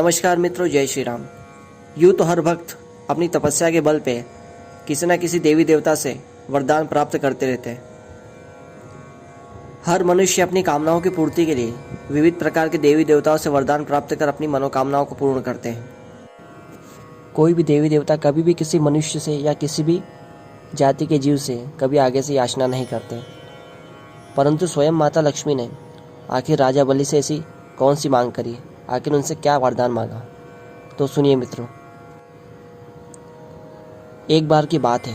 नमस्कार मित्रों, जय श्री राम। यूँ तो हर भक्त अपनी तपस्या के बल पे किसी न किसी देवी देवता से वरदान प्राप्त करते रहते हैं। हर मनुष्य अपनी कामनाओं की पूर्ति के लिए विविध प्रकार के देवी देवताओं से वरदान प्राप्त कर अपनी मनोकामनाओं को पूर्ण करते हैं। कोई भी देवी देवता कभी भी किसी मनुष्य से या किसी भी जाति के जीव से कभी आगे से याचना नहीं करते, परंतु स्वयं माता लक्ष्मी ने आखिर राजा बलि से ऐसी कौन सी मांग करी, आखिर उनसे क्या वरदान मांगा, तो सुनिए मित्रों। एक बार की बात है,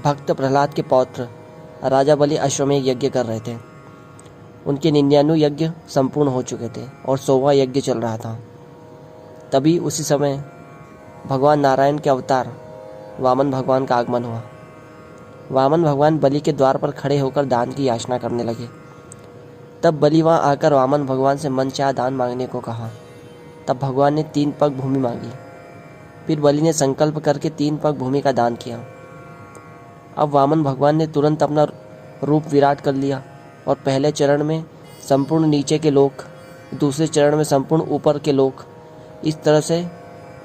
भक्त प्रहलाद के पौत्र राजा बलि अश्वमेध यज्ञ कर रहे थे। उनके 99 यज्ञ संपूर्ण हो चुके थे और 100वां यज्ञ चल रहा था। तभी उसी समय भगवान नारायण के अवतार वामन भगवान का आगमन हुआ। वामन भगवान बलि के द्वार पर खड़े होकर दान की याचना करने लगे। तब बलि वहाँ आकर वामन भगवान से मनचाहा दान मांगने को कहा। तब भगवान ने 3 पग भूमि मांगी। फिर बलि ने संकल्प करके 3 पग भूमि का दान किया। अब वामन भगवान ने तुरंत अपना रूप विराट कर लिया और पहले चरण में संपूर्ण नीचे के लोक, दूसरे चरण में संपूर्ण ऊपर के लोक, इस तरह से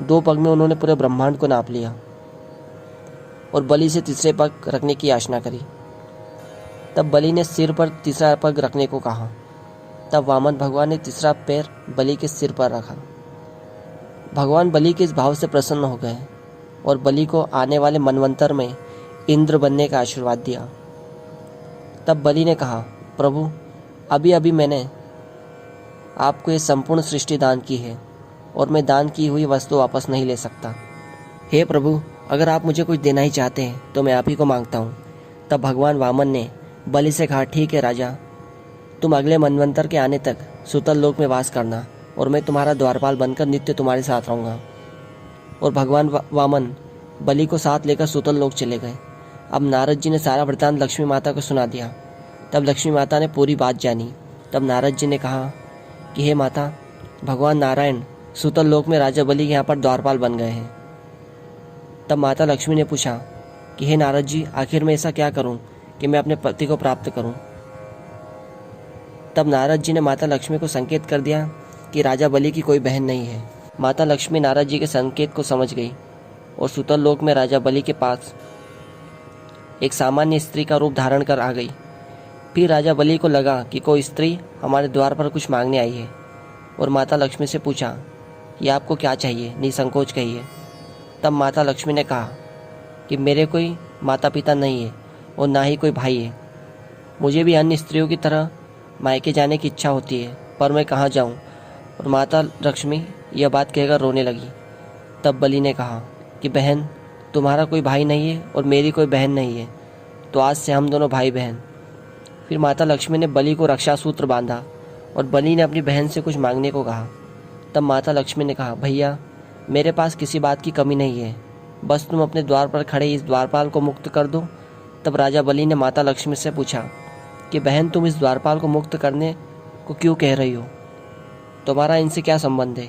2 पग में उन्होंने पूरे ब्रह्मांड को नाप लिया और बलि से तीसरे पग रखने की याचना करी। तब बलि ने सिर पर तीसरा पग रखने को कहा। तब वामन भगवान ने तीसरा पैर बलि के सिर पर रखा। भगवान बलि के इस भाव से प्रसन्न हो गए और बलि को आने वाले मनवंतर में इंद्र बनने का आशीर्वाद दिया। तब बलि ने कहा, प्रभु, अभी अभी मैंने आपको ये संपूर्ण सृष्टि दान की है और मैं दान की हुई वस्तु वापस नहीं ले सकता। हे प्रभु, अगर आप मुझे कुछ देना ही चाहते हैं तो मैं आप ही को मांगता हूँ। तब भगवान वामन ने बलि से कहा, ठीक है राजा, तुम अगले मनवंतर के आने तक सुतल लोक में वास करना और मैं तुम्हारा द्वारपाल बनकर नित्य तुम्हारे साथ रहूँगा। और भगवान वामन बलि को साथ लेकर सुतल लोक चले गए। अब नारद जी ने सारा वृत्तांत लक्ष्मी माता को सुना दिया। तब लक्ष्मी माता ने पूरी बात जानी। तब नारद जी ने कहा कि हे माता, भगवान नारायण सुतल लोक में राजा बलि के यहाँ पर द्वारपाल बन गए हैं। तब माता लक्ष्मी ने पूछा कि हे नारद जी, आखिर मैं ऐसा क्या करूं कि मैं अपने पति को प्राप्त करूं। तब नारद जी ने माता लक्ष्मी को संकेत कर दिया कि राजा बलि की कोई बहन नहीं है। माता लक्ष्मी नारद जी के संकेत को समझ गई और सुतल लोक में राजा बलि के पास एक सामान्य स्त्री का रूप धारण कर आ गई। फिर राजा बलि को लगा कि कोई स्त्री हमारे द्वार पर कुछ मांगने आई है और माता लक्ष्मी से पूछा, ये आपको क्या चाहिए, निसंकोच कहिए। तब माता लक्ष्मी ने कहा कि मेरे कोई माता पिता नहीं है और ना ही कोई भाई है। मुझे भी अन्य स्त्रियों की तरह मायके जाने की इच्छा होती है, पर मैं कहाँ जाऊँ। और माता लक्ष्मी यह बात कहकर रोने लगी। तब बलि ने कहा कि बहन, तुम्हारा कोई भाई नहीं है और मेरी कोई बहन नहीं है, तो आज से हम दोनों भाई बहन। फिर माता लक्ष्मी ने बलि को रक्षा सूत्र बांधा और बलि ने अपनी बहन से कुछ मांगने को कहा। तब माता लक्ष्मी ने कहा, भैया, मेरे पास किसी बात की कमी नहीं है, बस तुम अपने द्वार पर खड़े इस द्वारपाल को मुक्त कर दो। तब राजा बलि ने माता लक्ष्मी से पूछा कि बहन, तुम इस द्वारपाल को मुक्त करने को क्यों कह रही हो, तुम्हारा इनसे क्या संबंध है।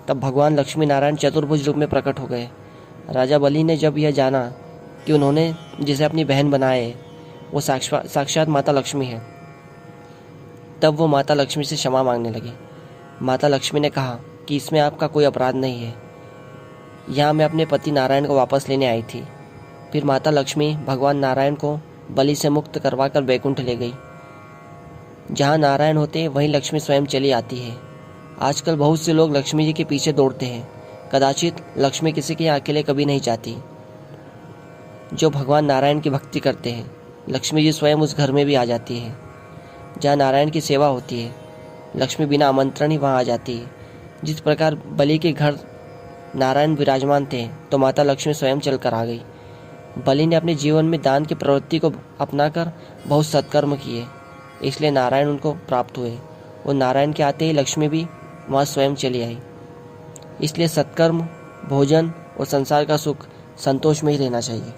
तब भगवान लक्ष्मी नारायण चतुर्भुज रूप में प्रकट हो गए। राजा बलि ने जब यह जाना कि उन्होंने जिसे अपनी बहन बनाए है वो साक्षात माता लक्ष्मी है, तब वो माता लक्ष्मी से क्षमा मांगने लगे। माता लक्ष्मी ने कहा कि इसमें आपका कोई अपराध नहीं है, यहाँ मैं अपने पति नारायण को वापस लेने आई थी। फिर माता लक्ष्मी भगवान नारायण को बलि से मुक्त करवाकर वैकुंठ ले गई। जहाँ नारायण होते वहीं लक्ष्मी स्वयं चली आती है। आजकल बहुत से लोग लक्ष्मी जी के पीछे दौड़ते हैं, कदाचित लक्ष्मी किसी के यहाँ अकेले कभी नहीं जाती। जो भगवान नारायण की भक्ति करते हैं, लक्ष्मी जी स्वयं उस घर में भी आ जाती है। जहाँ नारायण की सेवा होती है, लक्ष्मी बिना आमंत्रण ही वहाँ आ जाती है। जिस प्रकार बलि के घर नारायण विराजमान थे, तो माता लक्ष्मी स्वयं चलकर आ गई। बलि ने अपने जीवन में दान की प्रवृत्ति को अपनाकर बहुत सत्कर्म किए, इसलिए नारायण उनको प्राप्त हुए और नारायण के आते ही लक्ष्मी भी वहाँ स्वयं चली आई। इसलिए सत्कर्म, भोजन और संसार का सुख संतोष में ही रहना चाहिए।